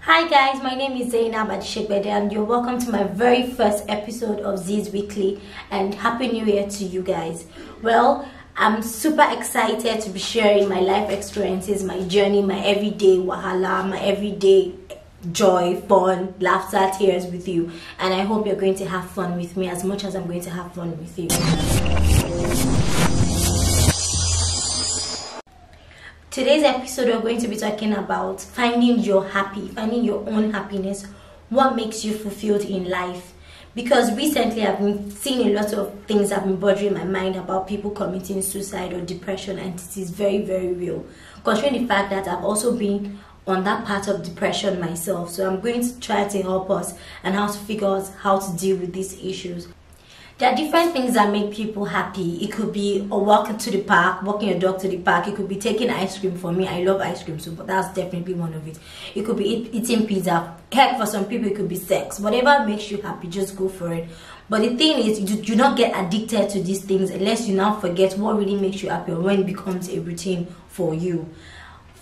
Hi guys, my name is Zee'S and you're welcome to my very first episode of Zee'S Weekly, and Happy New Year to you guys. Well, I'm super excited to be sharing my life experiences, my journey, my everyday wahala, my everyday joy, fun, laughter, tears with you, and I hope you're going to have fun with me as much as I'm going to have fun with you. Today's episode, we're going to be talking about finding your own happiness, what makes you fulfilled in life. Because recently I've been seeing a lot of things that have been bothering my mind about people committing suicide or depression, and it is very, very real. Considering the fact that I've also been on that part of depression myself, so I'm going to try to help us and how to figure out how to deal with these issues. There are different things that make people happy. It could be a walk to the park, walking your dog to the park. It could be taking ice cream. For me, I love ice cream, so but that's definitely one of it. It could be eating pizza. Heck, for some people, it could be sex. Whatever makes you happy, just go for it. But the thing is, you do not get addicted to these things unless you now forget what really makes you happy or when it becomes a routine for you.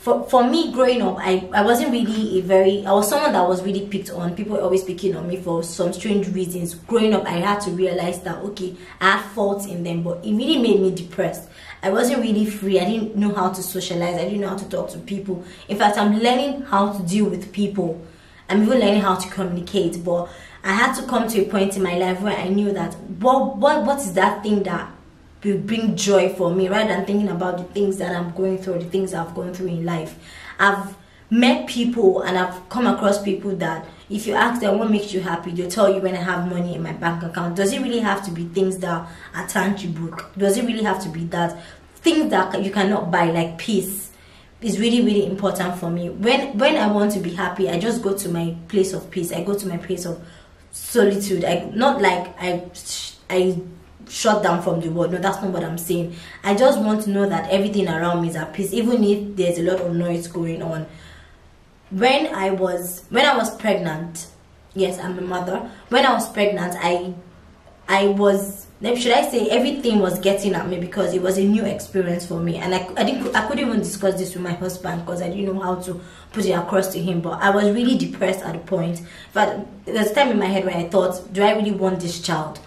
For me, growing up, I wasn't really I was someone that was really picked on. People were always picking on me for some strange reasons. Growing up, I had to realize that, okay, I had faults in them, but it really made me depressed. I wasn't really free. I didn't know how to socialize. I didn't know how to talk to people. In fact, I'm learning how to deal with people. I'm even learning how to communicate, but I had to come to a point in my life where I knew that what is that thing that will bring joy for me, rather than thinking about the things that I'm going through, the things I've gone through in life. I've met people and I've come across people that if you ask them what makes you happy, they'll tell you when I have money in my bank account. Does it really have to be things that are tangible? Does it really have to be that? Things that you cannot buy, like peace, is really, really important for me. When I want to be happy, I just go to my place of peace. I go to my place of solitude. I shut down from the world. No, that's not what I'm saying. I just want to know that everything around me is at peace, even if there's a lot of noise going on. When I was pregnant, yes, I'm a mother. When I was pregnant, I was, should I say, everything was getting at me because it was a new experience for me, and I couldn't even discuss this with my husband because I didn't know how to put it across to him. But I was really depressed at the point. But there's a time in my head where I thought, do I really want this child?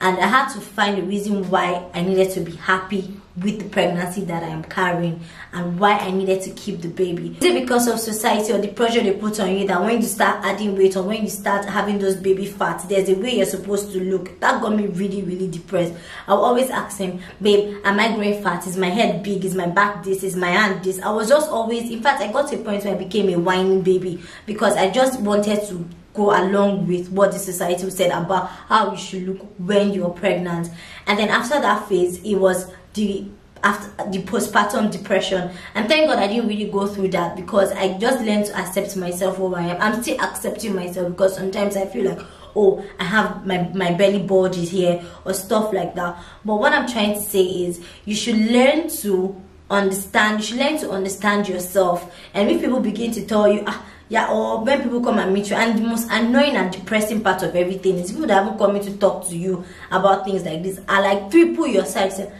And I had to find a reason why I needed to be happy with the pregnancy that I am carrying and why I needed to keep the baby. Is it because of society or the pressure they put on you that when you start adding weight or when you start having those baby fats, there's a way you're supposed to look? That got me really, really depressed. I'll always ask him, babe, am I growing fat? Is my head big? Is my back this? Is my hand this? I was just always, in fact, I got to a point where I became a whining baby because I just wanted to go along with what the society said about how you should look when you're pregnant. And then after that phase, it was the postpartum depression, and thank God I didn't really go through that because I just learned to accept myself who I am. I'm still accepting myself because sometimes I feel like, oh, I have my belly bulges here or stuff like that. But what I'm trying to say is you should learn to understand yourself. And if people begin to tell you, yeah, or when people come and meet you, and the most annoying and depressing part of everything is people that haven't come in to talk to you about things like this are like triple your size. Say,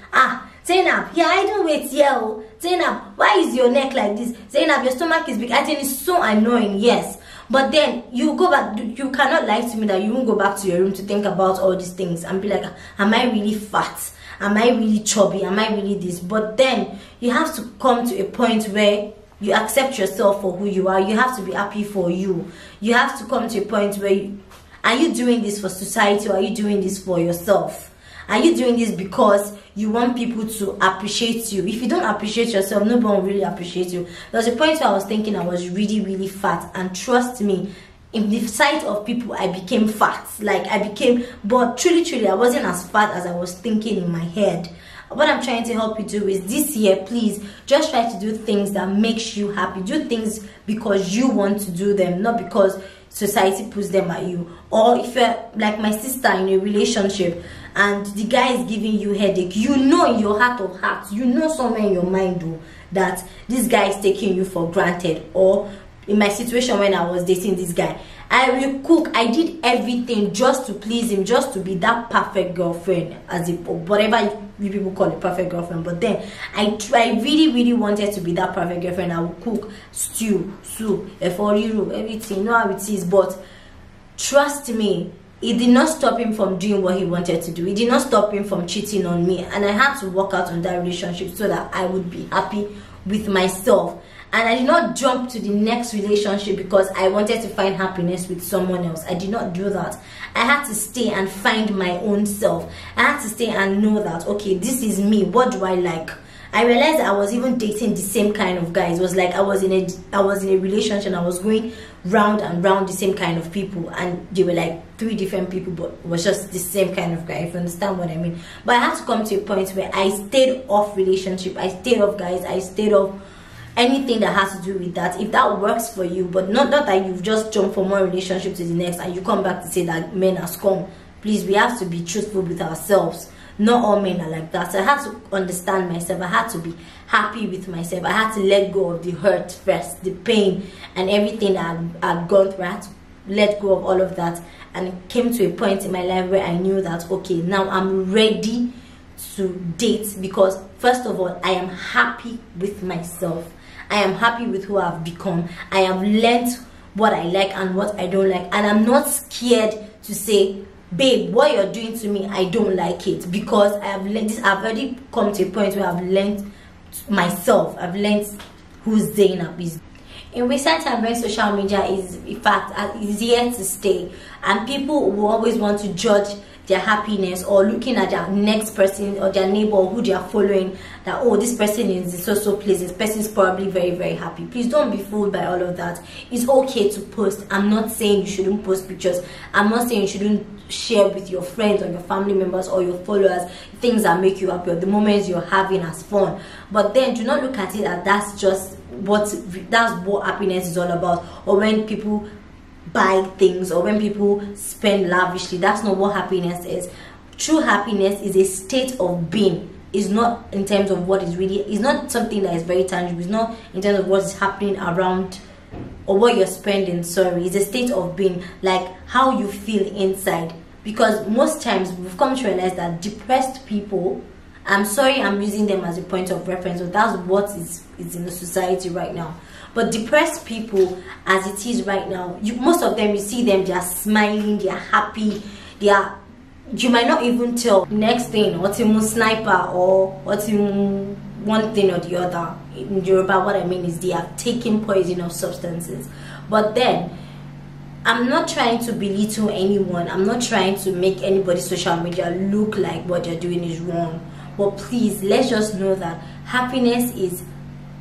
Zainab, yeah, I don't wait, yeah. Zainab, why is your neck like this? Zainab, your stomach is big. I think it's so annoying, yes. But then you go back, you cannot lie to me that you won't go back to your room to think about all these things and be like, am I really fat? Am I really chubby? Am I really this? But then you have to come to a point where you accept yourself for who you are. You have to be happy for you. You have to come to a point where are you doing this for society or are you doing this for yourself? Are you doing this because you want people to appreciate you? If you don't appreciate yourself, nobody will really appreciate you. There was a point where I was thinking I was really, really fat, and trust me, in the sight of people, I became fat. But truly, I wasn't as fat as I was thinking in my head. What I'm trying to help you do is this year, please just try to do things that makes you happy. Do things because you want to do them, not because society puts them at you. Or if you're like my sister in a relationship and the guy is giving you headache, you know in your heart of hearts, you know somewhere in your mind though, that this guy is taking you for granted. Or in my situation when I was dating this guy, I will cook. I did everything just to please him, just to be that perfect girlfriend, as if whatever you people call a perfect girlfriend. But then I really wanted to be that perfect girlfriend. I would cook stew, soup, eforiru, everything. You know how it is. But trust me, it did not stop him from doing what he wanted to do. It did not stop him from cheating on me. And I had to work out on that relationship so that I would be happy with myself. And I did not jump to the next relationship because I wanted to find happiness with someone else. I did not do that. I had to stay and find my own self. I had to stay and know that, okay, this is me. What do I like? I realized I was even dating the same kind of guys. It was like I was in a relationship. I was going round and round the same kind of people, and they were like 3 different people, but it was just the same kind of guy, if you understand what I mean. But I had to come to a point where I stayed off relationship. I stayed off guys. I stayed off anything that has to do with that. If that works for you, but not that you've just jumped from one relationship to the next and you come back to say that men are scum. Please, we have to be truthful with ourselves. Not all men are like that. So I had to understand myself. I had to be happy with myself. I had to let go of the hurt first, the pain and everything that I'd gone through. I had to let go of all of that, and it came to a point in my life where I knew that, okay, now I'm ready to date, because first of all, I am happy with myself. I am happy with who I've become. I have learned what I like and what I don't like, and I'm not scared to say, babe, what you're doing to me, I don't like it, because I have learned this. I've already come to a point where I've learned myself. I've learned who Zainab is. In recent times, when social media is, in fact, is here to stay, and people will always want to judge their happiness or looking at their next person or their neighbor or who they are following, that, oh, this person is in so place, this person is probably very happy. Please don't be fooled by all of that. It's okay to post. I'm not saying you shouldn't post pictures. I'm not saying you shouldn't share with your friends or your family members or your followers things that make you happy or the moments you're having as fun. But then do not look at it as that's what happiness is all about, or when people buy things or when people spend lavishly. That's not what happiness is. True happiness is a state of being. It's not in terms of what is really, it's not something that is very tangible. It's not in terms of what is happening around or what you're spending. Sorry, it's a state of being, like how you feel inside. Because most times we've come to realize that depressed people, I'm sorry I'm using them as a point of reference, but that's what is in the society right now. But depressed people, as it is right now, most of them, you see them, they are smiling, they are happy, you might not even tell. Next thing, Otimu sniper or Otimu one thing or the other. In Yoruba, what I mean is they are taking poison or substances. But then, I'm not trying to belittle anyone. I'm not trying to make anybody's social media look like what they're doing is wrong. But please, let's just know that happiness is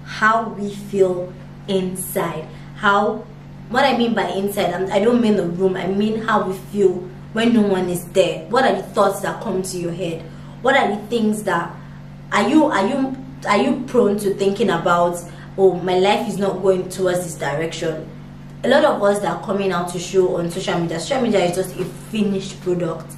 how we feel inside. What I mean by inside, I don't mean the room. I mean how we feel when no one is there. What are the thoughts that come to your head? What are the things that are you prone to thinking about? Oh, my life is not going towards this direction. A lot of us that are coming out to show on social media is just a finished product.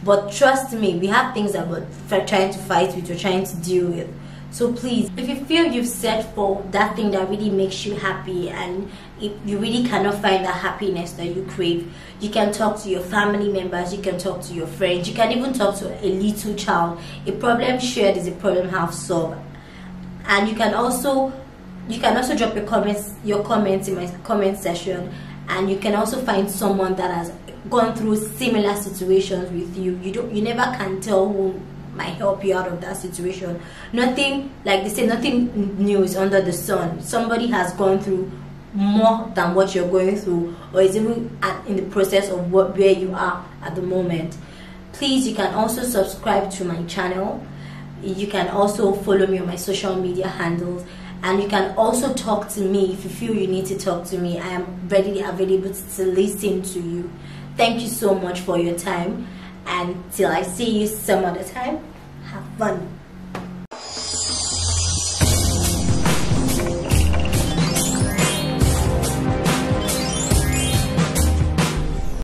But trust me, we have things that we're trying to fight with, we're trying to deal with. So please, if you feel you've set for that thing that really makes you happy, and if you really cannot find that happiness that you crave, you can talk to your family members, you can talk to your friends, you can even talk to a little child. A problem shared is a problem half solved. And you can also drop your comments in my comment section, and you can also find someone that has gone through similar situations with you. You never can tell who might help you out of that situation. Nothing, like they say, nothing new is under the sun. Somebody has gone through more than what you're going through, or is even in the process of where you are at the moment. Please, you can also subscribe to my channel. You can also follow me on my social media handles, and you can also talk to me if you feel you need to talk to me. I am readily available to listen to you. Thank you so much for your time, and till I see you some other time, have fun.